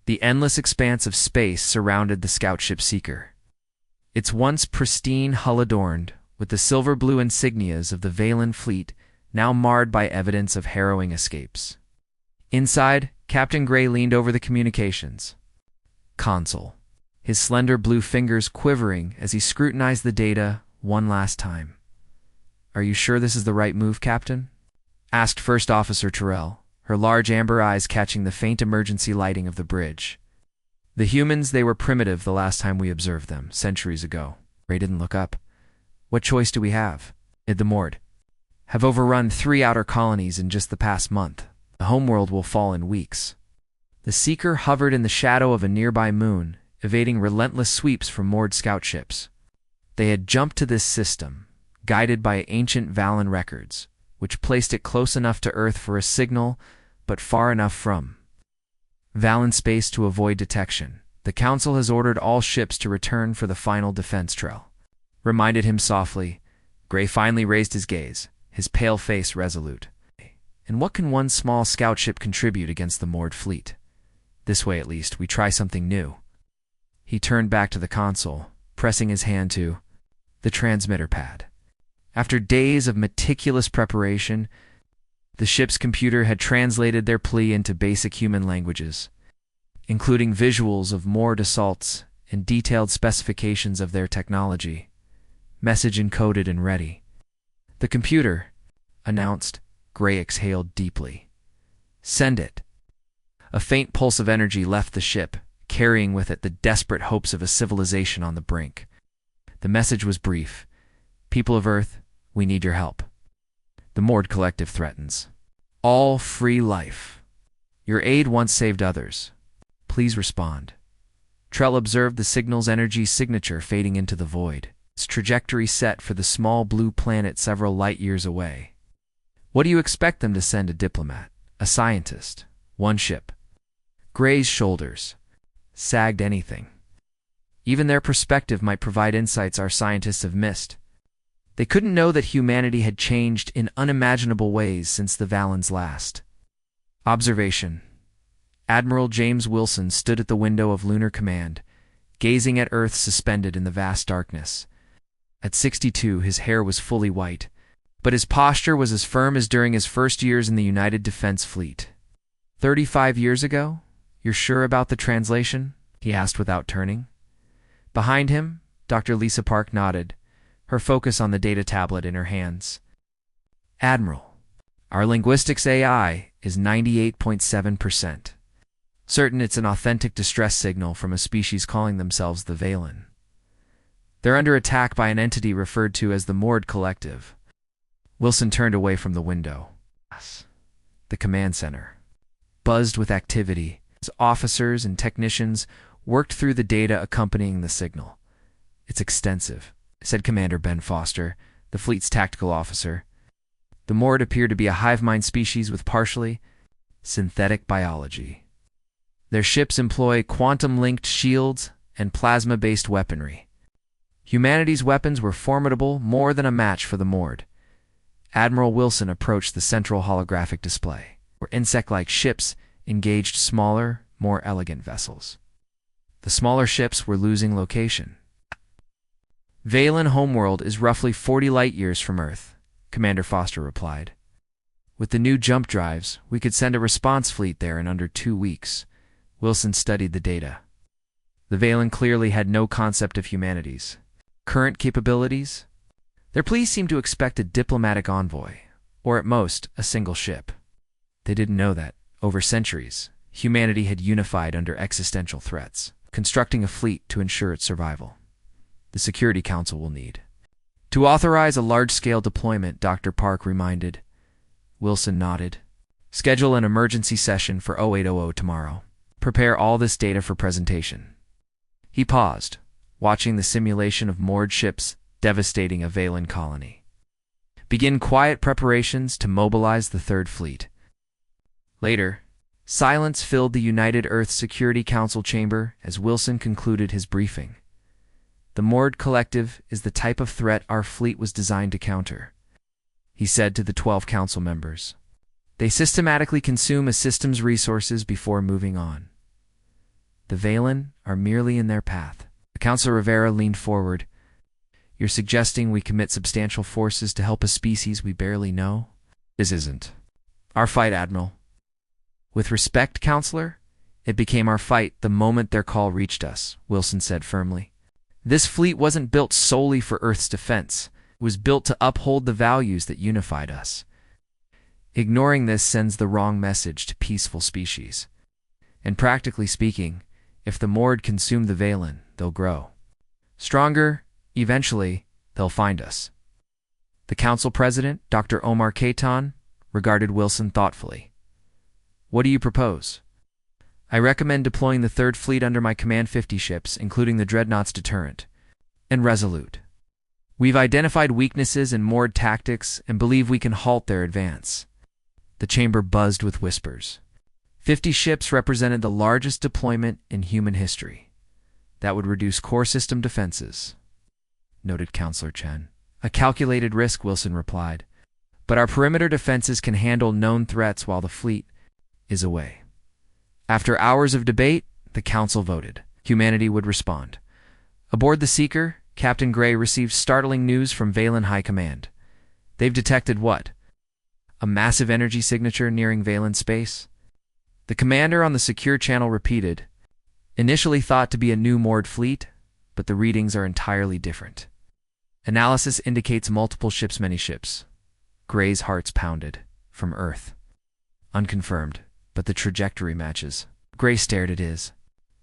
The endless expanse of space surrounded the scout ship Seeker. Its once pristine hull adorned with the silver-blue insignias of the Valen fleet, now marred by evidence of harrowing escapes. Inside, Captain Gray leaned over the communications console, his slender blue fingers quivering as he scrutinized the data one last time. "Are you sure this is the right move, Captain?" asked First Officer Terrell, her large amber eyes catching the faint emergency lighting of the bridge. "The humans, they were primitive the last time we observed them, centuries ago." Ray didn't look up. "What choice do we have?" The Mord have overrun 3 outer colonies in just the past month. The homeworld will fall in weeks. The Seeker hovered in the shadow of a nearby moon, evading relentless sweeps from moored scout ships. They had jumped to this system, guided by ancient Valen records, which placed it close enough to Earth for a signal, but far enough from Valen space to avoid detection. "The Council has ordered all ships to return for the final defense trail," reminded him softly. Gray finally raised his gaze, his pale face resolute. "And what can one small scout ship contribute against the moored fleet? This way, at least, we try something new." He turned back to the console, pressing his hand to the transmitter pad. After days of meticulous preparation, the ship's computer had translated their plea into basic human languages, including visuals of moored assaults and detailed specifications of their technology. Message encoded and ready. "The computer," announced. Gray exhaled deeply. "Send it." A faint pulse of energy left the ship, carrying with it the desperate hopes of a civilization on the brink. The message was brief. "People of Earth, we need your help. The Mord Collective threatens all free life. Your aid once saved others. Please respond." Trell observed the signal's energy signature fading into the void, its trajectory set for the small blue planet several light-years away. "What do you expect them to send a diplomat, a scientist, one ship?" Gray's shoulders sagged. "Anything. Even their perspective might provide insights our scientists have missed. They couldn't know that humanity had changed in unimaginable ways since the Valen's last observation." Admiral James Wilson stood at the window of Lunar Command, gazing at Earth suspended in the vast darkness. At 62, his hair was fully white, but his posture was as firm as during his first years in the United Defense Fleet. 35 years ago? You're sure about the translation?" he asked without turning. Behind him, Dr. Lisa Park nodded, her focus on the data tablet in her hands. "Admiral, our linguistics AI is 98.7% certain it's an authentic distress signal from a species calling themselves the Valen. They're under attack by an entity referred to as the Mord Collective." Wilson turned away from the window. The command center buzzed with activity as officers and technicians worked through the data accompanying the signal. "It's extensive," said Commander Ben Foster, the fleet's tactical officer. "The Mord appear to be a hive mind species with partially synthetic biology. Their ships employ quantum-linked shields and plasma-based weaponry. Humanity's weapons were formidable, more than a match for the Mord." Admiral Wilson approached the central holographic display, where insect-like ships engaged smaller, more elegant vessels. The smaller ships were losing location. "Valen homeworld is roughly 40 light-years from Earth," Commander Foster replied. "With the new jump drives, we could send a response fleet there in under 2 weeks." Wilson studied the data. The Valen clearly had no concept of humanity's current capabilities. Their pleas seemed to expect a diplomatic envoy, or at most, a single ship. They didn't know that, over centuries, humanity had unified under existential threats, constructing a fleet to ensure its survival. The Security Council will need to authorize a large-scale deployment, Dr. Park reminded. Wilson nodded. "Schedule an emergency session for 0800 tomorrow. Prepare all this data for presentation." He paused, watching the simulation of moored ships devastating a Valen colony. "Begin quiet preparations to mobilize the Third Fleet." Later, silence filled the United Earth Security Council chamber as Wilson concluded his briefing. "The Mord Collective is the type of threat our fleet was designed to counter," he said to the 12 council members. "They systematically consume a system's resources before moving on. The Valen are merely in their path. Counselor Rivera leaned forward. You're suggesting we commit substantial forces to help a species we barely know? This isn't our fight, Admiral. With respect, Counselor, it became our fight the moment their call reached us, Wilson said firmly. This fleet wasn't built solely for Earth's defense. It was built to uphold the values that unified us. Ignoring this sends the wrong message to peaceful species. And practically speaking, if the Mord consume the Valen, they'll grow. Stronger, eventually, they'll find us. The Council President, Dr. Omar Kaitan, regarded Wilson thoughtfully. What do you propose? I recommend deploying the Third Fleet under my command 50 ships, including the Dreadnought's Deterrent, and Resolute. We've identified weaknesses in Mord tactics and believe we can halt their advance. The chamber buzzed with whispers. 50 ships represented the largest deployment in human history. That would reduce core system defenses, noted Counselor Chen. A calculated risk, Wilson replied. But our perimeter defenses can handle known threats while the fleet is away. After hours of debate, the Council voted. Humanity would respond. Aboard the Seeker, Captain Gray received startling news from Valen High Command. They've detected what? A massive energy signature nearing Valen space? The commander on the secure channel repeated, initially thought to be a new Mord fleet, but the readings are entirely different. Analysis indicates multiple ships, many ships. Gray's hearts pounded. From Earth. Unconfirmed, but the trajectory matches. Gray stared at his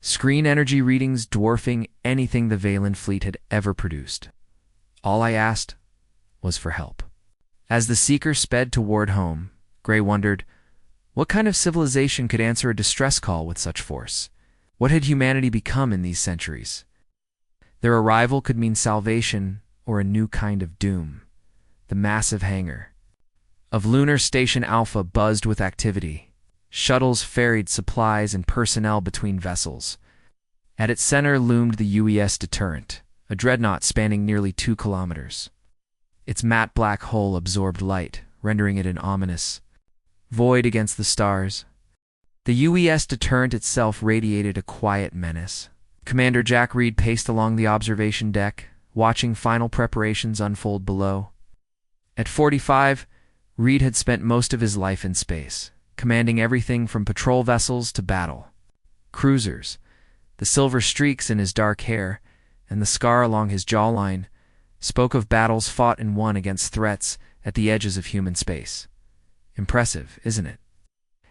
screen energy readings dwarfing anything the Valen fleet had ever produced. All I asked was for help. As the Seeker sped toward home, Gray wondered, what kind of civilization could answer a distress call with such force? What had humanity become in these centuries? Their arrival could mean salvation or a new kind of doom. The massive hangar of Lunar Station Alpha buzzed with activity. Shuttles ferried supplies and personnel between vessels. At its center loomed the UES Deterrent, a dreadnought spanning nearly 2 kilometers. Its matte black hull absorbed light, rendering it an ominous void against the stars. The UES Deterrent itself radiated a quiet menace. Commander Jack Reed paced along the observation deck, watching final preparations unfold below. At 45, Reed had spent most of his life in space, commanding everything from patrol vessels to battle cruisers. The silver streaks in his dark hair and the scar along his jawline spoke of battles fought and won against threats at the edges of human space. Impressive, isn't it?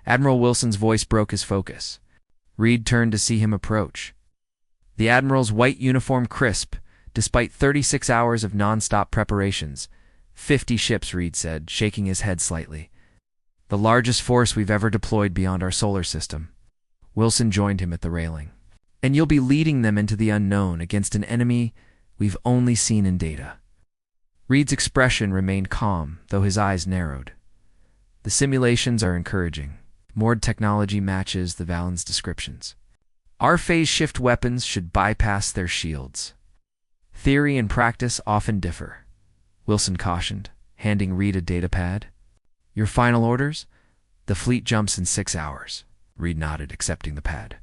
Admiral Wilson's voice broke his focus. Reed turned to see him approach. The Admiral's white uniform crisp, despite 36 hours of non-stop preparations. 50 ships, Reed said, shaking his head slightly. The largest force we've ever deployed beyond our solar system. Wilson joined him at the railing. And you'll be leading them into the unknown against an enemy we've only seen in data. Reed's expression remained calm, though his eyes narrowed. The simulations are encouraging. Mord technology matches the Valen's descriptions. Our phase-shift weapons should bypass their shields. Theory and practice often differ, Wilson cautioned, handing Reed a datapad. Your final orders? The fleet jumps in 6 hours. Reed nodded, accepting the pad.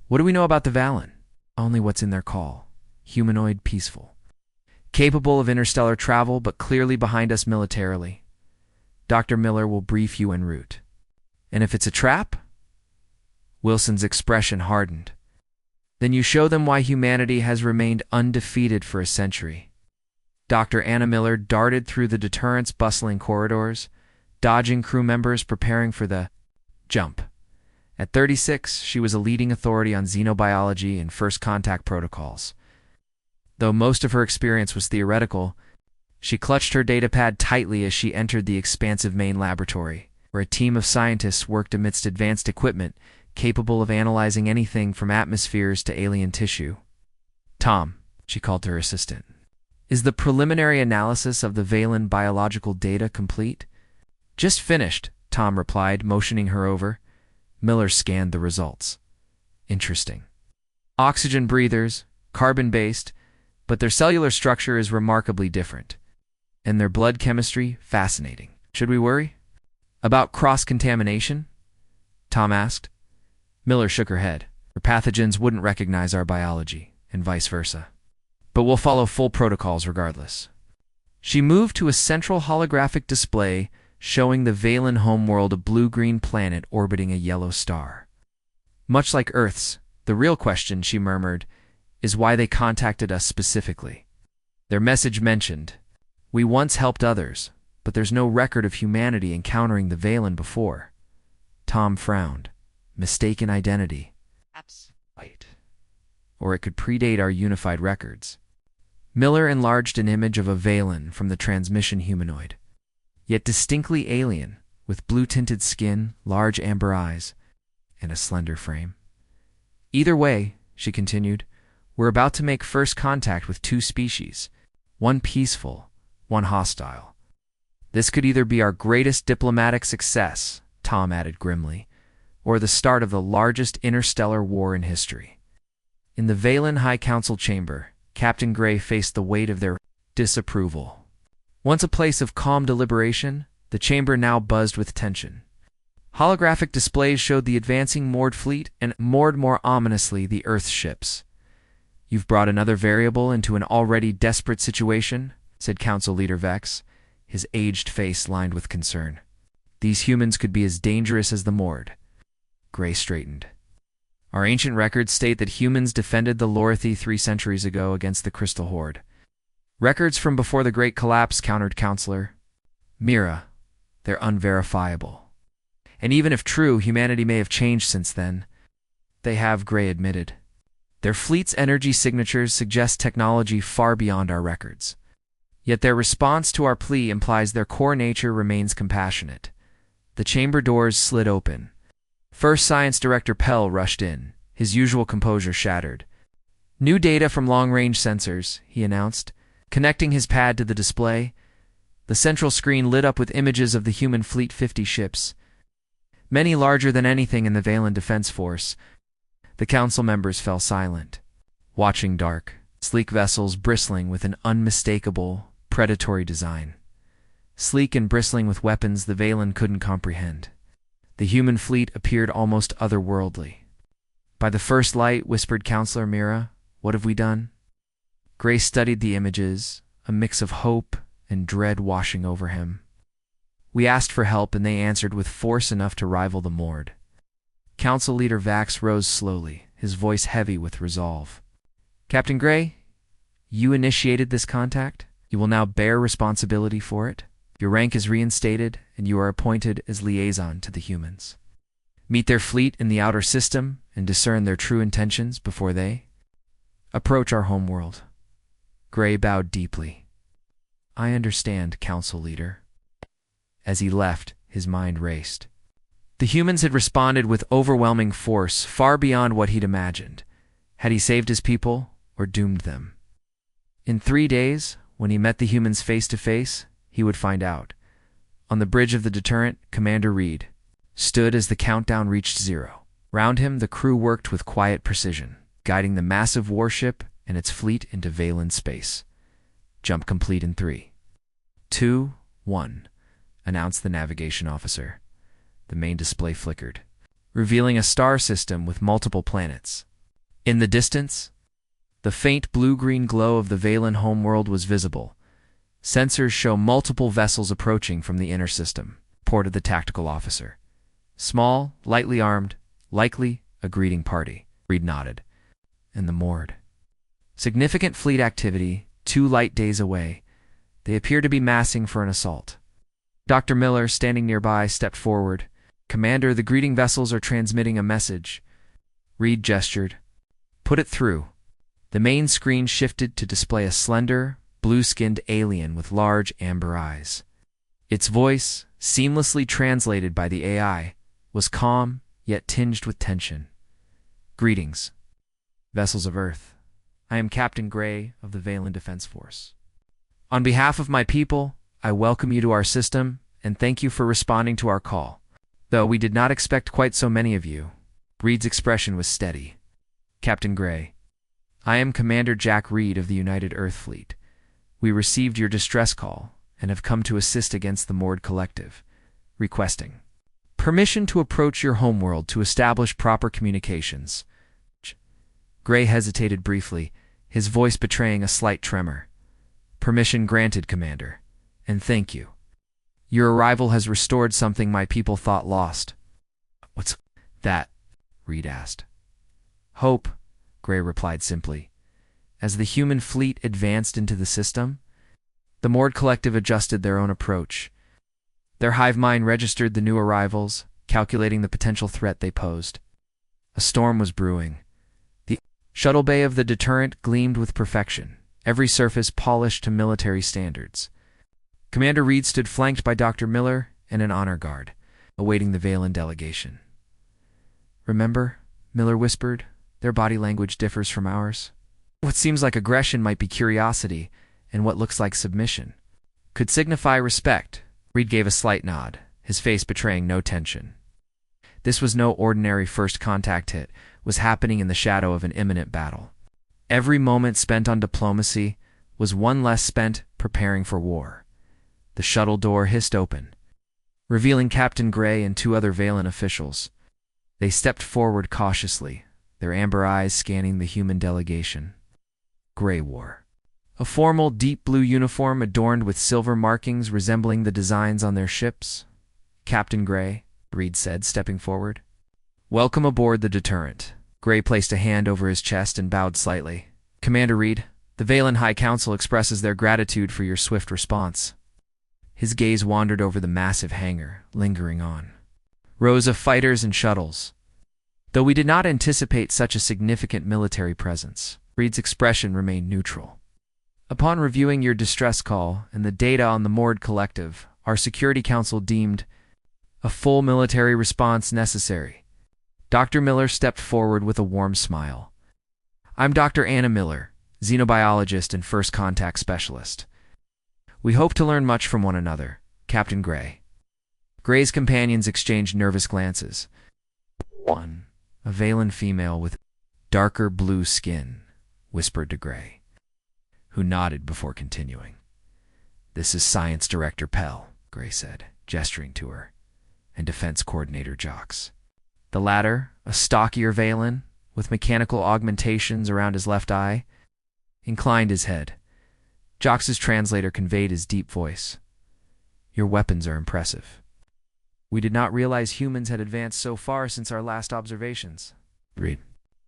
What do we know about the Valen? Only what's in their call. Humanoid, peaceful. Capable of interstellar travel, but clearly behind us militarily. Dr. Miller will brief you en route. And if it's a trap? Wilson's expression hardened. Then you show them why humanity has remained undefeated for a century. Dr. Anna Miller darted through the Deterrent's bustling corridors, dodging crew members preparing for the jump. At 36, she was a leading authority on xenobiology and first contact protocols. Though most of her experience was theoretical, she clutched her datapad tightly as she entered the expansive main laboratory, where a team of scientists worked amidst advanced equipment capable of analyzing anything from atmospheres to alien tissue. Tom, she called to her assistant, is the preliminary analysis of the Valen biological data complete? Just finished, Tom replied, motioning her over. Miller scanned the results. Interesting. Oxygen breathers, carbon-based, but their cellular structure is remarkably different. And their blood chemistry, fascinating. Should we worry? About cross-contamination? Tom asked. Miller shook her head. or pathogens wouldn't recognize our biology, and vice versa. But we'll follow full protocols regardless. She moved to a central holographic display showing the Valen homeworld, a blue-green planet orbiting a yellow star. Much like Earth's, the real question, she murmured, is why they contacted us specifically. Their message mentioned, "We once helped others, but there's no record of humanity encountering the Valen before." Tom frowned. Mistaken identity. Right. Or it could predate our unified records. Miller enlarged an image of a Valen from the transmission humanoid, yet distinctly alien, with blue-tinted skin, large amber eyes, and a slender frame. "Either way," she continued, "we're about to make first contact with two species, one peaceful, one hostile. This could either be our greatest diplomatic success," Tom added grimly, "or the start of the largest interstellar war in history." In the Valen High Council chamber, Captain Gray faced the weight of their disapproval. Once a place of calm deliberation, the chamber now buzzed with tension. Holographic displays showed the advancing moored fleet and, moored more ominously, the Earth ships. "You've brought another variable into an already desperate situation," said Council Leader Vex, his aged face lined with concern. "These humans could be as dangerous as the moored." Gray straightened. "Our ancient records state that humans defended the Lorithie 3 centuries ago against the Crystal Horde. Records from before the Great Collapse," countered Counselor Mira. "They're unverifiable. And even if true, humanity may have changed since then." "They have," Gray admitted. "Their fleet's energy signatures suggest technology far beyond our records. Yet their response to our plea implies their core nature remains compassionate." The chamber doors slid open. First Science Director Pell rushed in, his usual composure shattered. "New data from long-range sensors," he announced, connecting his pad to the display. The central screen lit up with images of the human fleet, 50 ships, many larger than anything in the Valen Defense Force. The council members fell silent, watching dark, sleek vessels bristling with an unmistakable, predatory design. Sleek and bristling with weapons the Valen couldn't comprehend. The human fleet appeared almost otherworldly. "By the first light," whispered Counselor Mira, "what have we done?" Gray studied the images, a mix of hope and dread washing over him. "We asked for help and they answered with force enough to rival the moored." Council Leader Vax rose slowly, his voice heavy with resolve. "Captain Gray, you initiated this contact. You will now bear responsibility for it. Your rank is reinstated, and you are appointed as liaison to the humans. Meet their fleet in the outer system and discern their true intentions before they approach our homeworld." Gray bowed deeply. "I understand, Council Leader." As he left, his mind raced. The humans had responded with overwhelming force, far beyond what he'd imagined. Had he saved his people or doomed them? In 3 days, when he met the humans face to face, he would find out. On the bridge of the deterrent, Commander Reed stood as the countdown reached 0. Round him, the crew worked with quiet precision, guiding the massive warship and its fleet into Valen space. "Jump complete in 3, 2, 1, announced the navigation officer. The main display flickered, revealing a star system with multiple planets. In the distance, the faint blue-green glow of the Valen homeworld was visible. "Sensors show multiple vessels approaching from the inner system," reported the tactical officer. "Small, lightly armed, likely a greeting party." Reed nodded. "And the moored. Significant fleet activity, 2 light days away. They appear to be massing for an assault." Dr. Miller, standing nearby, stepped forward. "Commander, the greeting vessels are transmitting a message." Reed gestured. "Put it through." The main screen shifted to display a slender, blue-skinned alien with large amber eyes. Its voice, seamlessly translated by the AI, was calm yet tinged with tension. "Greetings, vessels of Earth. I am Captain Gray of the Valen Defense Force. On behalf of my people, I welcome you to our system and thank you for responding to our call. Though we did not expect quite so many of you." Reed's expression was steady. "Captain Gray, I am Commander Jack Reed of the United Earth Fleet. We received your distress call and have come to assist against the moored collective, requesting permission to approach your homeworld to establish proper communications." Gray hesitated briefly, his voice betraying a slight tremor. Permission granted, Commander. And thank you. Your arrival has restored something my people thought lost. What's that? Reed asked. Hope, Gray replied simply. As the human fleet advanced into the system, the Mord Collective adjusted their own approach. Their hive mind registered the new arrivals, calculating the potential threat they posed. A storm was brewing. The shuttle bay of the deterrent gleamed with perfection, every surface polished to military standards. Commander Reed stood flanked by Dr. Miller and an honor guard, awaiting the Valen delegation. Remember, Miller whispered, their body language differs from ours. What seems like aggression might be curiosity, and what looks like submission could signify respect. Reed gave a slight nod, his face betraying no tension. This was no ordinary first contact hit, was happening in the shadow of an imminent battle. Every moment spent on diplomacy was one less spent preparing for war. The shuttle door hissed open, revealing Captain Gray and two other Valen officials. They stepped forward cautiously, their amber eyes scanning the human delegation. Gray wore a formal, deep blue uniform adorned with silver markings resembling the designs on their ships. Captain Gray, Reed said, stepping forward. Welcome aboard the Deterrent. Gray placed a hand over his chest and bowed slightly. Commander Reed, the Valen High Council expresses their gratitude for your swift response. His gaze wandered over the massive hangar, lingering on rows of fighters and shuttles. Though we did not anticipate such a significant military presence, Reed's expression remained neutral. Upon reviewing your distress call and the data on the Mord Collective, our Security Council deemed a full military response necessary. Dr. Miller stepped forward with a warm smile. I'm Dr. Anna Miller, xenobiologist and first contact specialist. We hope to learn much from one another, Captain Gray. Gray's companions exchanged nervous glances. One, a Valen female with darker blue skin, whispered to Gray, who nodded before continuing. This is Science Director Pell, Gray said, gesturing to her, and Defense Coordinator Jox. The latter, a stockier Valen, with mechanical augmentations around his left eye, inclined his head. Jox's translator conveyed his deep voice. Your weapons are impressive. We did not realize humans had advanced so far since our last observations. Reed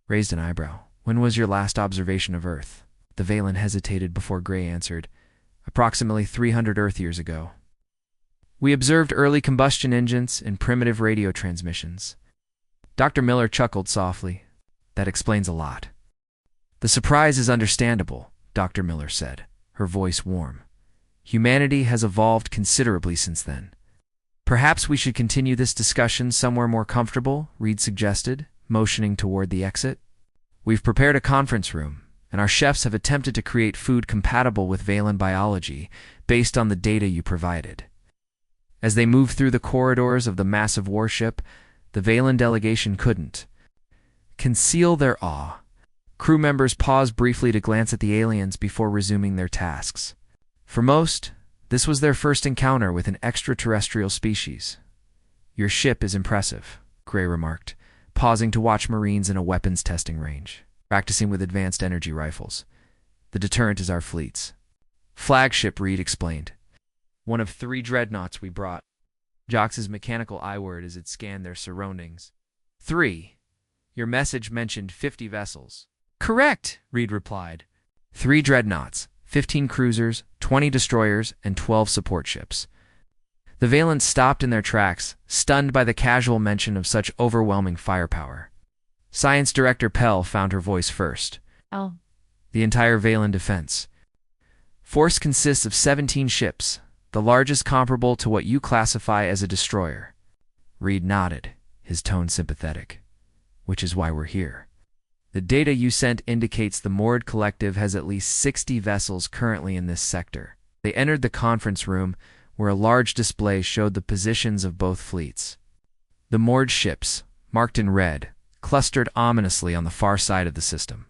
raised an eyebrow. When was your last observation of Earth? The Valen hesitated before Gray answered. Approximately 300 Earth years ago. We observed early combustion engines and primitive radio transmissions. Dr. Miller chuckled softly. That explains a lot. The surprise is understandable, Dr. Miller said, her voice warm. Humanity has evolved considerably since then. Perhaps we should continue this discussion somewhere more comfortable, Reed suggested, motioning toward the exit. We've prepared a conference room, and our chefs have attempted to create food compatible with Valen biology based on the data you provided. As they moved through the corridors of the massive warship, the Valen delegation couldn't conceal their awe. Crew members paused briefly to glance at the aliens before resuming their tasks. For most, this was their first encounter with an extraterrestrial species. Your ship is impressive, Gray remarked, pausing to watch Marines in a weapons testing range, practicing with advanced energy rifles. The Deterrent is our fleet's flagship, Reed explained. One of 3 dreadnoughts we brought. Jox's mechanical eye-word as it scanned their surroundings. 3. Your message mentioned 50 vessels. Correct, Reed replied. 3 dreadnoughts, 15 cruisers, 20 destroyers, and 12 support ships. The Valens stopped in their tracks, stunned by the casual mention of such overwhelming firepower. Science Director Pell found her voice first. Oh. The entire Valen defense. Force consists of 17 ships, the largest comparable to what you classify as a destroyer. Reed nodded, his tone sympathetic. Which is why we're here. The data you sent indicates the Mord Collective has at least 60 vessels currently in this sector. They entered the conference room, where a large display showed the positions of both fleets. The Mord ships, marked in red, clustered ominously on the far side of the system,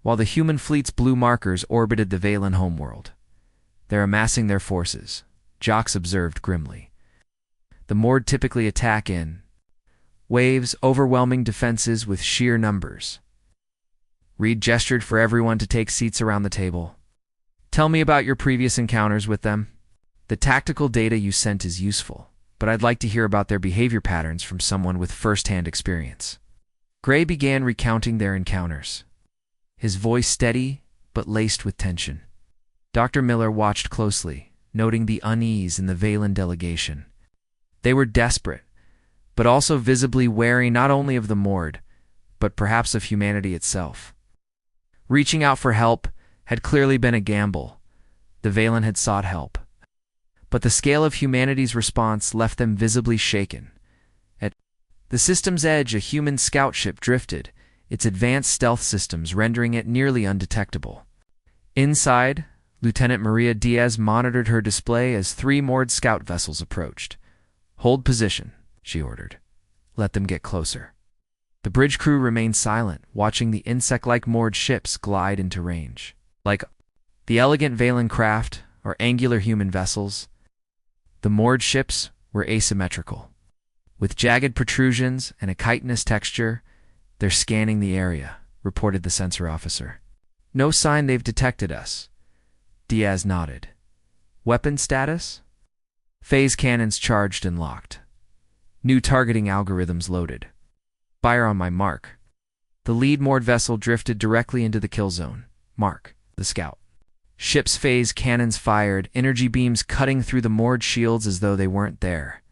while the human fleet's blue markers orbited the Valen homeworld. They're amassing their forces, Jox observed grimly. The Mord typically attack in waves, overwhelming defenses with sheer numbers. Reed gestured for everyone to take seats around the table. Tell me about your previous encounters with them. The tactical data you sent is useful, but I'd like to hear about their behavior patterns from someone with first-hand experience. Gray began recounting their encounters, his voice steady but laced with tension. Dr. Miller watched closely, noting the unease in the Valen delegation. They were desperate, but also visibly wary not only of the Mord, but perhaps of humanity itself. Reaching out for help had clearly been a gamble. The Valen had sought help, but the scale of humanity's response left them visibly shaken. At the system's edge, a human scout ship drifted, its advanced stealth systems rendering it nearly undetectable. Inside, Lieutenant Maria Diaz monitored her display as 3 moored scout vessels approached. Hold position, she ordered. Let them get closer. The bridge crew remained silent, watching the insect-like moored ships glide into range. Like the elegant Valen craft or angular human vessels, the moored ships were asymmetrical. With jagged protrusions and a chitinous texture, they're scanning the area, reported the sensor officer. No sign they've detected us. Diaz nodded. Weapon status? Phase cannons charged and locked. New targeting algorithms loaded. Fire on my mark. The lead moored vessel drifted directly into the kill zone. Mark, the scout. Ship's phase cannons fired, energy beams cutting through the moored shields as though they weren't there.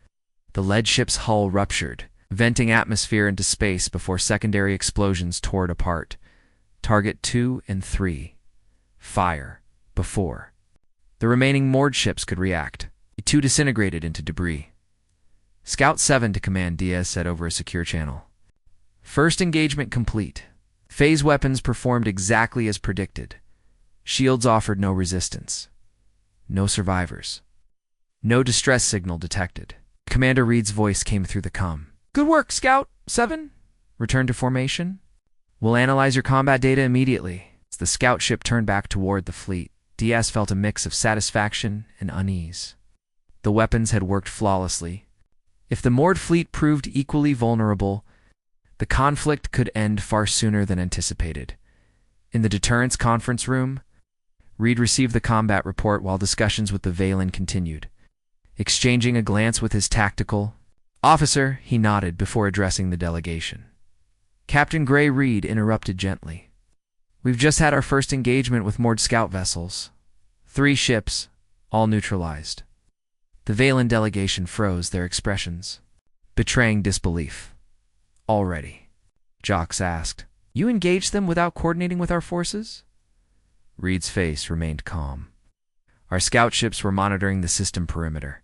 The lead ship's hull ruptured, venting atmosphere into space before secondary explosions tore it apart. Target 2 and 3. Fire. Before the remaining moored ships could react, the 2 disintegrated into debris. Scout 7 to command, Diaz said over a secure channel. First engagement complete. Phase weapons performed exactly as predicted. Shields offered no resistance. No survivors. No distress signal detected. Commander Reed's voice came through the comm. Good work, Scout 7. Return to formation. We'll analyze your combat data immediately. As the scout ship turned back toward the fleet, Diaz felt a mix of satisfaction and unease. The weapons had worked flawlessly. If the moored fleet proved equally vulnerable, the conflict could end far sooner than anticipated. In the deterrence conference room, Reed received the combat report while discussions with the Valen continued. Exchanging a glance with his tactical officer, he nodded before addressing the delegation. Captain Gray Reed interrupted gently. We've just had our first engagement with moored scout vessels. 3 ships, all neutralized. The Valen delegation froze, their expressions betraying disbelief. Already? Jocks asked. You engaged them without coordinating with our forces? Reed's face remained calm. Our scout ships were monitoring the system perimeter.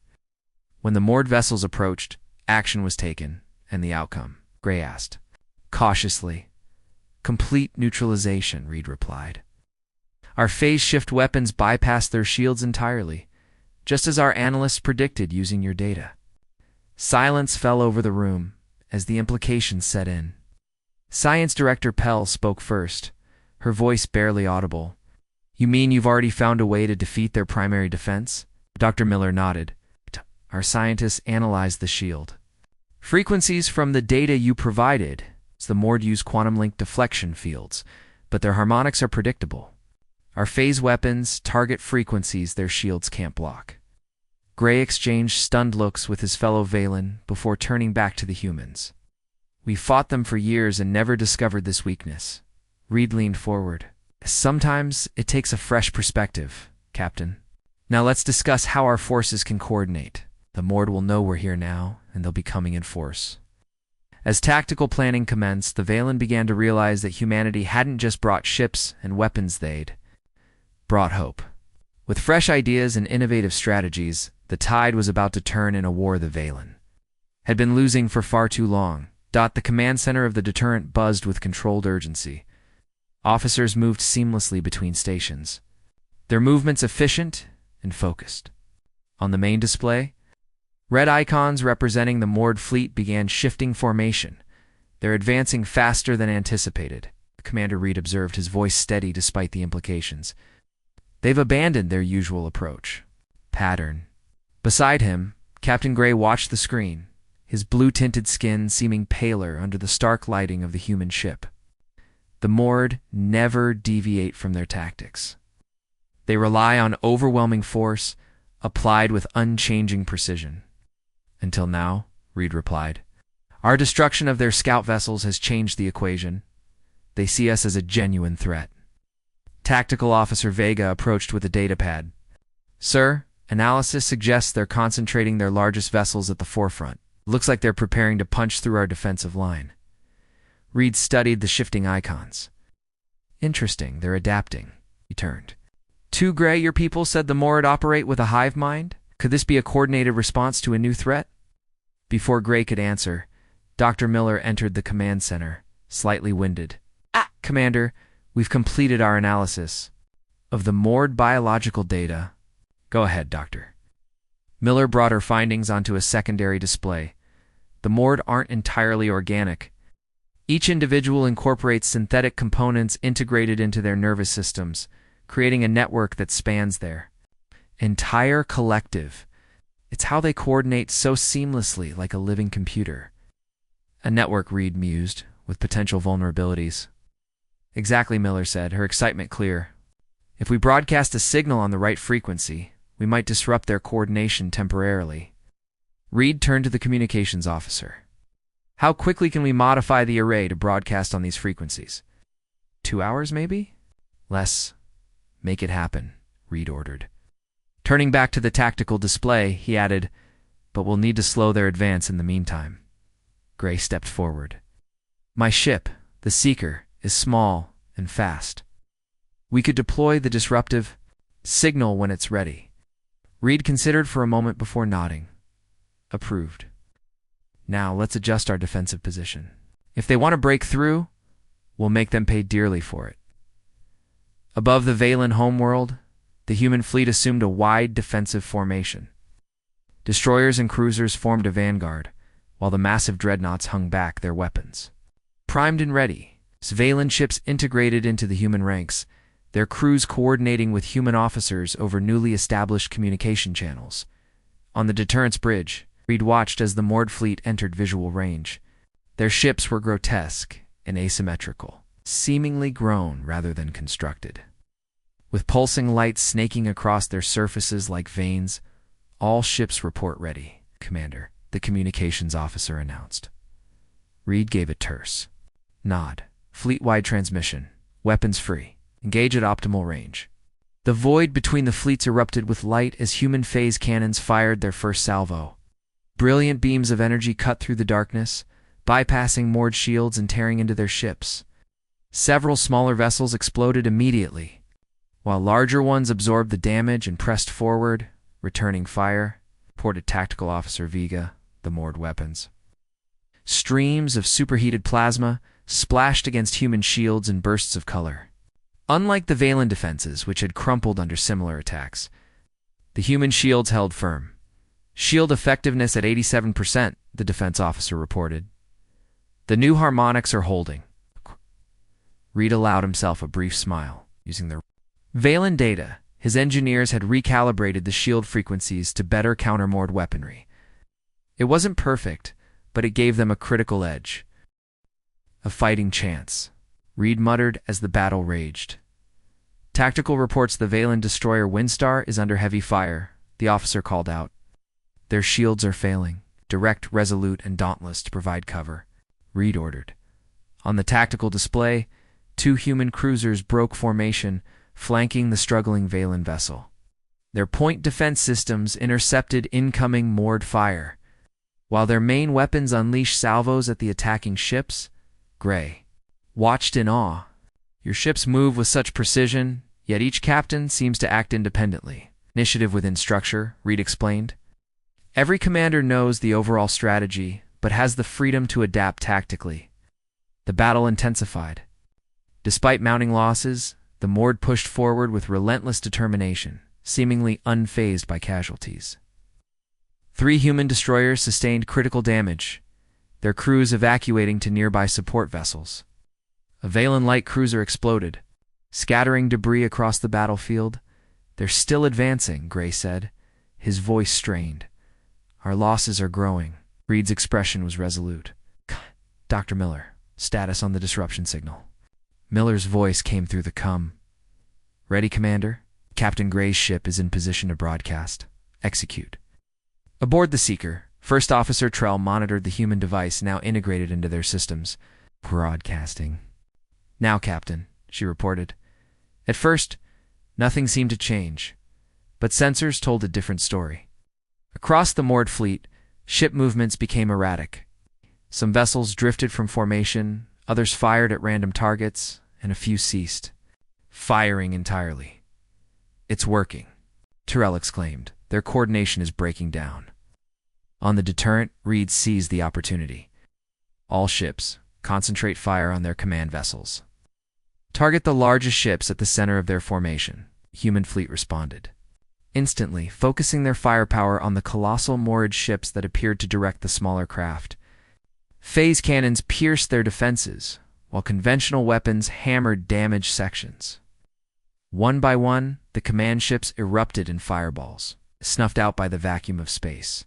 When the moored vessels approached, action was taken, and the outcome, Gray asked. Cautiously. Complete neutralization, Reed replied. Our phase shift weapons bypassed their shields entirely, just as our analysts predicted using your data. Silence fell over the room as the implications set in. Science Director Pell spoke first, her voice barely audible. You mean you've already found a way to defeat their primary defense? Dr. Miller nodded. Our scientists analyzed the shield. Frequencies from the data you provided. The Mord use quantum-linked deflection fields, but their harmonics are predictable. Our phase weapons target frequencies their shields can't block. Gray exchanged stunned looks with his fellow Valen before turning back to the humans. We fought them for years and never discovered this weakness. Reed leaned forward. Sometimes it takes a fresh perspective, Captain. Now let's discuss how our forces can coordinate. The Mord will know we're here now, and they'll be coming in force. As tactical planning commenced, the Valen began to realize that humanity hadn't just brought ships and weapons, they'd brought hope. With fresh ideas and innovative strategies, the tide was about to turn in a war the Valen had been losing for far too long. The command center of the deterrent buzzed with controlled urgency. Officers moved seamlessly between stations, their movements efficient and focused. On the main display, red icons representing the moored fleet began shifting formation. They're advancing faster than anticipated, Commander Reed observed, his voice steady despite the implications. They've abandoned their usual approach. Pattern. Beside him, Captain Gray watched the screen, his blue-tinted skin seeming paler under the stark lighting of the human ship. The Mord never deviate from their tactics. They rely on overwhelming force, applied with unchanging precision. Until now, Reed replied. Our destruction of their scout vessels has changed the equation. They see us as a genuine threat. Tactical Officer Vega approached with a datapad. Sir, analysis suggests they're concentrating their largest vessels at the forefront. Looks like they're preparing to punch through our defensive line. Reed studied the shifting icons. Interesting, they're adapting. He turned. Too Gray, your people said the Mord operate with a hive mind? Could this be a coordinated response to a new threat? Before Gray could answer, Dr. Miller entered the command center, slightly winded. Commander, we've completed our analysis of the Mord biological data. Go ahead, Doctor. Miller brought her findings onto a secondary display. The Mord aren't entirely organic. Each individual incorporates synthetic components integrated into their nervous systems, creating a network that spans their entire collective. It's how they coordinate so seamlessly, like a living computer. A network, Reed mused, with potential vulnerabilities. Exactly, Miller said, her excitement clear. If we broadcast a signal on the right frequency, we might disrupt their coordination temporarily. Reed turned to the communications officer. How quickly can we modify the array to broadcast on these frequencies? 2 hours, maybe? Less. Make it happen, Reed ordered. Turning back to the tactical display, he added, but we'll need to slow their advance in the meantime. Gray stepped forward. My ship, the Seeker, is small and fast. We could deploy the disruptive signal when it's ready. Reed considered for a moment before nodding. Approved. Now let's adjust our defensive position. If they want to break through, we'll make them pay dearly for it. Above the Valen homeworld, the human fleet assumed a wide defensive formation. Destroyers and cruisers formed a vanguard, while the massive dreadnoughts hung back their weapons. Primed and ready, Valen ships integrated into the human ranks, their crews coordinating with human officers over newly established communication channels. On the deterrence bridge, Reed watched as the Mord fleet entered visual range. Their ships were grotesque and asymmetrical, seemingly grown rather than constructed. With pulsing lights snaking across their surfaces like veins, all ships report ready, Commander, the communications officer announced. Reed gave a terse nod. Fleet-wide transmission. Weapons free. Engage at optimal range. The void between the fleets erupted with light as human phase cannons fired their first salvo. Brilliant beams of energy cut through the darkness, bypassing moored shields and tearing into their ships. Several smaller vessels exploded immediately, while larger ones absorbed the damage and pressed forward, returning fire, reported Tactical Officer Vega, the moored weapons. Streams of superheated plasma splashed against human shields in bursts of color. Unlike the Valen defenses, which had crumpled under similar attacks, the human shields held firm. Shield effectiveness at 87%, the defense officer reported. The new harmonics are holding. Reed allowed himself a brief smile, using the Valen data. His engineers had recalibrated the shield frequencies to better counter moored weaponry. It wasn't perfect, but it gave them a critical edge. A fighting chance, Reed muttered as the battle raged. Tactical reports the Valen destroyer Windstar is under heavy fire, the officer called out. Their shields are failing. Direct, resolute, and dauntless to provide cover, Reed ordered. On the tactical display, 2 human cruisers broke formation, flanking the struggling Valen vessel. Their point defense systems intercepted incoming moored fire, while their main weapons unleashed salvos at the attacking ships. Gray watched in awe. Your ships move with such precision, yet each captain seems to act independently. Initiative within structure, Reed explained. Every commander knows the overall strategy, but has the freedom to adapt tactically. The battle intensified. Despite mounting losses, the Mord pushed forward with relentless determination, seemingly unfazed by casualties. 3 human destroyers sustained critical damage, their crews evacuating to nearby support vessels. A Valen light cruiser exploded, scattering debris across the battlefield. They're still advancing, Gray said, his voice strained. Our losses are growing. Reed's expression was resolute. Dr. Miller, status on the disruption signal. Miller's voice came through the cum. "Ready, Commander? Captain Gray's ship is in position to broadcast. Execute." Aboard the Seeker, First Officer Trell monitored the human device now integrated into their systems. "Broadcasting. Now, Captain," she reported. At first, nothing seemed to change, but sensors told a different story. Across the moored fleet, ship movements became erratic. Some vessels drifted from formation, others fired at random targets, and a few ceased, firing entirely. "It's working," Tyrell exclaimed. "Their coordination is breaking down." On the deterrent, Reed seized the opportunity. "All ships, concentrate fire on their command vessels. Target the largest ships at the center of their formation." Human fleet responded, instantly focusing their firepower on the colossal moored ships that appeared to direct the smaller craft. Phase cannons pierced their defenses, while conventional weapons hammered damaged sections. One by one, the command ships erupted in fireballs, snuffed out by the vacuum of space.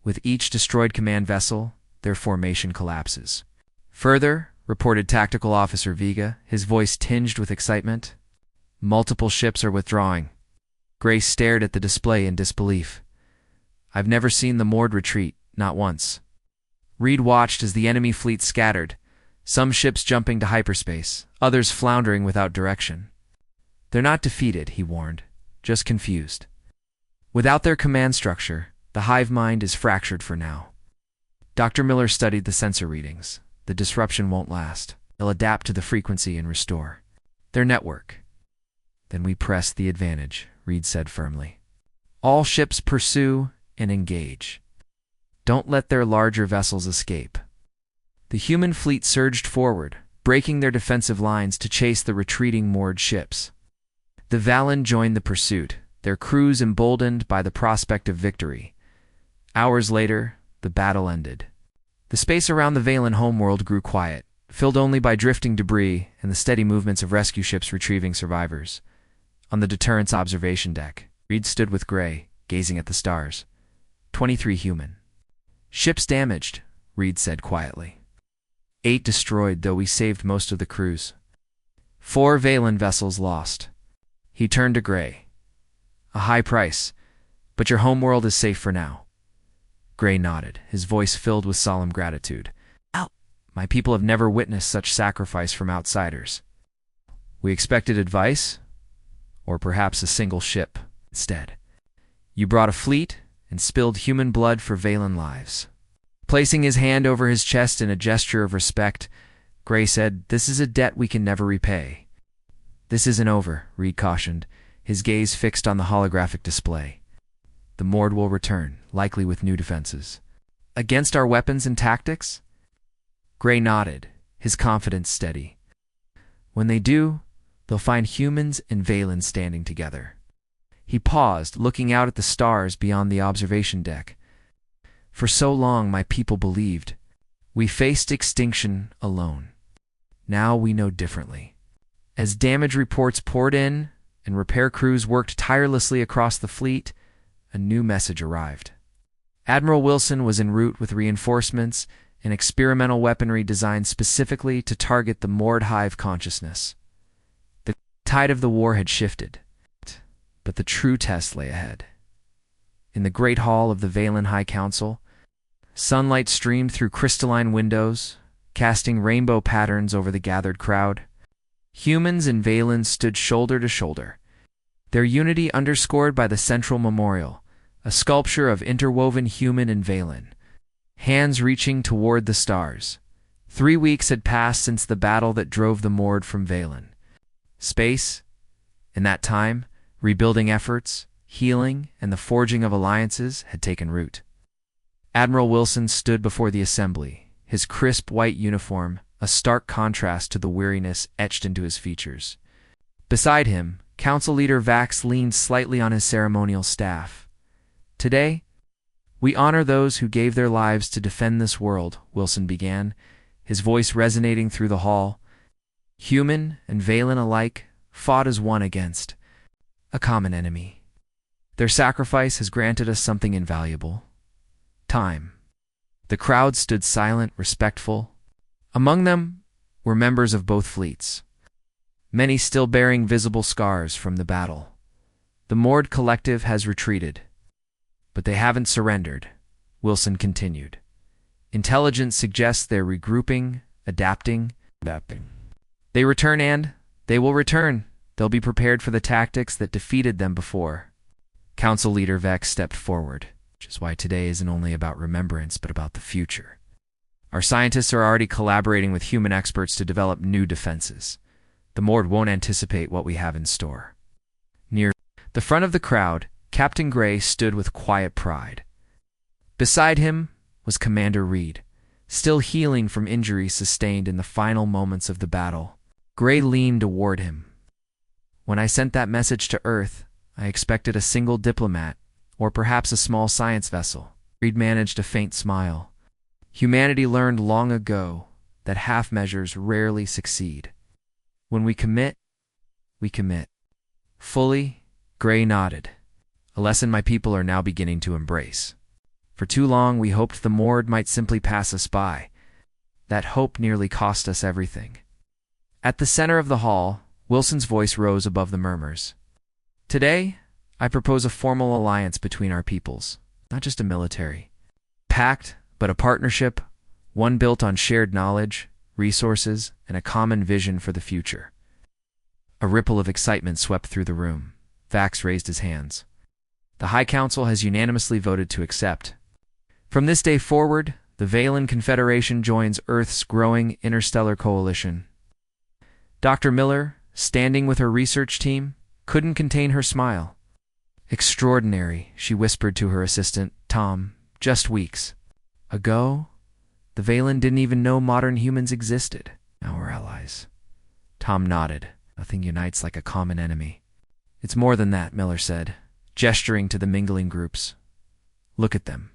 With each destroyed command vessel, their formation collapses. "Further," reported Tactical Officer Vega, his voice tinged with excitement, "multiple ships are withdrawing." Gray stared at the display in disbelief. "I've never seen the moored retreat, not once." Reed watched as the enemy fleet scattered, some ships jumping to hyperspace, others floundering without direction. "They're not defeated," he warned, "just confused. Without their command structure, the hive mind is fractured for now." Dr. Miller studied the sensor readings. "The disruption won't last. They'll adapt to the frequency and restore their network." "Then we press the advantage," Reed said firmly. "All ships pursue and engage. Don't let their larger vessels escape." The human fleet surged forward, breaking their defensive lines to chase the retreating moored ships. The Valen joined the pursuit, their crews emboldened by the prospect of victory. Hours later, the battle ended. The space around the Valen homeworld grew quiet, filled only by drifting debris and the steady movements of rescue ships retrieving survivors. On the deterrent's observation deck, Reed stood with Gray, gazing at the stars. 23 human. "Ships damaged," Reed said quietly. 8 destroyed, though we saved most of the crews. 4 Valen vessels lost. He turned to Gray. "A high price, but your homeworld is safe for now." Gray nodded, his voice filled with solemn gratitude. "My people have never witnessed such sacrifice from outsiders. We expected advice, or perhaps a single ship. Instead, you brought a fleet and spilled human blood for Valen lives." Placing his hand over his chest in a gesture of respect, Gray said, "This is a debt we can never repay." "This isn't over," Reed cautioned, his gaze fixed on the holographic display. "The moored will return, likely with new defenses." "Against our weapons and tactics?" Gray nodded, his confidence steady. "When they do, they'll find humans and Valen standing together." He paused, looking out at the stars beyond the observation deck. "For so long, my people believed. We faced extinction alone. Now we know differently." As damage reports poured in and repair crews worked tirelessly across the fleet, a new message arrived. Admiral Wilson was en route with reinforcements and experimental weaponry designed specifically to target the moored hive consciousness. The tide of the war had shifted, but the true test lay ahead. In the great hall of the Valen High Council, sunlight streamed through crystalline windows, casting rainbow patterns over the gathered crowd. Humans and Valen stood shoulder to shoulder, their unity underscored by the central memorial, a sculpture of interwoven human and Valen, hands reaching toward the stars. 3 weeks had passed since the battle that drove the moored from Valen. Space, in that time, rebuilding efforts, healing, and the forging of alliances had taken root. Admiral Wilson stood before the assembly, his crisp white uniform a stark contrast to the weariness etched into his features. Beside him, Council Leader Vax leaned slightly on his ceremonial staff. "Today, we honor those who gave their lives to defend this world," Wilson began, his voice resonating through the hall. "Human and Valen alike fought as one against a common enemy. Their sacrifice has granted us something invaluable: time." The crowd stood silent, respectful. Among them were members of both fleets. many still bearing visible scars from the battle. The Mord Collective has retreated, but they haven't surrendered, Wilson continued. Intelligence suggests they're regrouping, adapting. They return and they will return. They'll be prepared for the tactics that defeated them before. Council leader Vex stepped forward, which is why today isn't only about remembrance but about the future. Our scientists are already collaborating with human experts to develop new defenses. The Mord won't anticipate what we have in store. Near the front of the crowd, Captain Gray stood with quiet pride. Beside him was Commander Reed, still healing from injuries sustained in the final moments of the battle. Gray leaned toward him. When I sent that message to Earth, I expected a single diplomat, or perhaps a small science vessel. Reed managed a faint smile. Humanity learned long ago that half measures rarely succeed. When we commit, we commit. Fully, Gray nodded, a lesson my people are now beginning to embrace. For too long, we hoped the Mord might simply pass us by. That hope nearly cost us everything. At the center of the hall, Wilson's voice rose above the murmurs. Today, I propose a formal alliance between our peoples, not just a military pact, but a partnership, one built on shared knowledge, resources, and a common vision for the future. A ripple of excitement swept through the room. Vax raised his hands. The High Council has unanimously voted to accept. From this day forward, the Valen Confederation joins Earth's growing interstellar coalition. Dr. Miller, standing with her research team, couldn't contain her smile. Extraordinary, she whispered to her assistant, Tom. Just weeks ago, the Valen didn't even know modern humans existed. Now we're allies. Tom nodded. Nothing unites like a common enemy. It's more than that, Miller said, gesturing to the mingling groups. Look at them.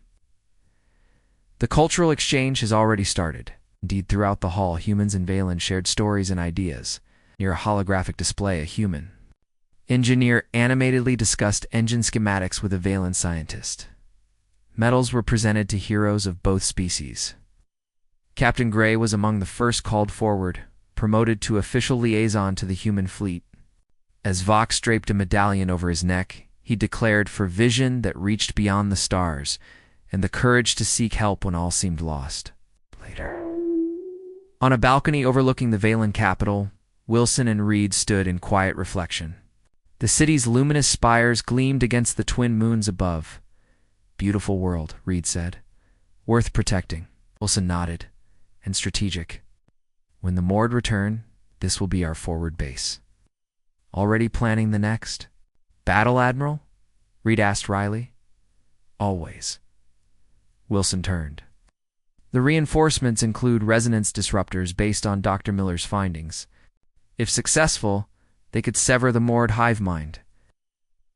The cultural exchange has already started. Indeed, throughout the hall, humans and Valen shared stories and ideas. Near a holographic display, a human engineer animatedly discussed engine schematics with a Valen scientist. Medals were presented to heroes of both species. Captain Gray was among the first called forward, promoted to official liaison to the human fleet. As Vox draped a medallion over his neck, he declared for vision that reached beyond the stars, and the courage to seek help when all seemed lost. Later. On a balcony overlooking the Valen capital, Wilson and Reed stood in quiet reflection. The city's luminous spires gleamed against the twin moons above. Beautiful world, Reed said. Worth protecting. Wilson nodded. And strategic. When the Mord return, this will be our forward base. Already planning the next? Battle, Admiral? Reed asked Riley. Always. Wilson turned. The reinforcements include resonance disruptors based on Dr. Miller's findings. If successful, they could sever the Mord hive mind.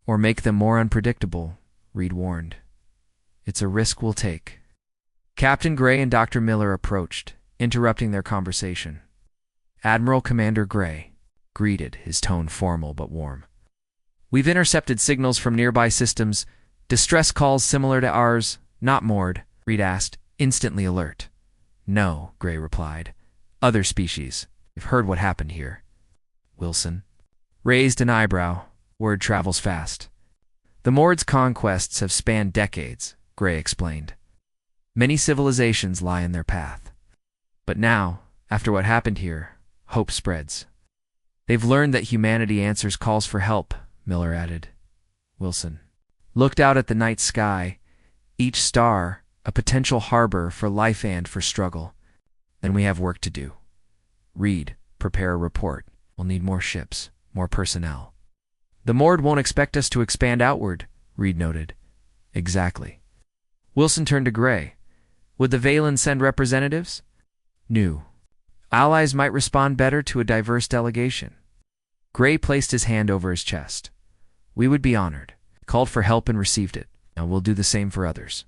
Or make them more unpredictable, Reed warned. It's a risk we'll take. Captain Gray and Dr. Miller approached, interrupting their conversation. Admiral Commander Gray greeted, his tone formal but warm. We've intercepted signals from nearby systems, distress calls similar to ours, not Mord, Reed asked, instantly alert. No, Gray replied. Other species. You've heard what happened here. Wilson raised an eyebrow. Word travels fast. The Mord's conquests have spanned decades, Gray explained. Many civilizations lie in their path. But now, after what happened here, hope spreads. They've learned that humanity answers calls for help, Miller added. Wilson looked out at the night sky, each star a potential harbor for life and for struggle. Then we have work to do. Reed, prepare a report. We'll need more ships, more personnel. The Mord won't expect us to expand outward, Reed noted. Exactly. Wilson turned to Gray. Would the Valen send representatives? No. Allies might respond better to a diverse delegation. Gray placed his hand over his chest. We would be honored. Called for help and received it. Now we'll do the same for others.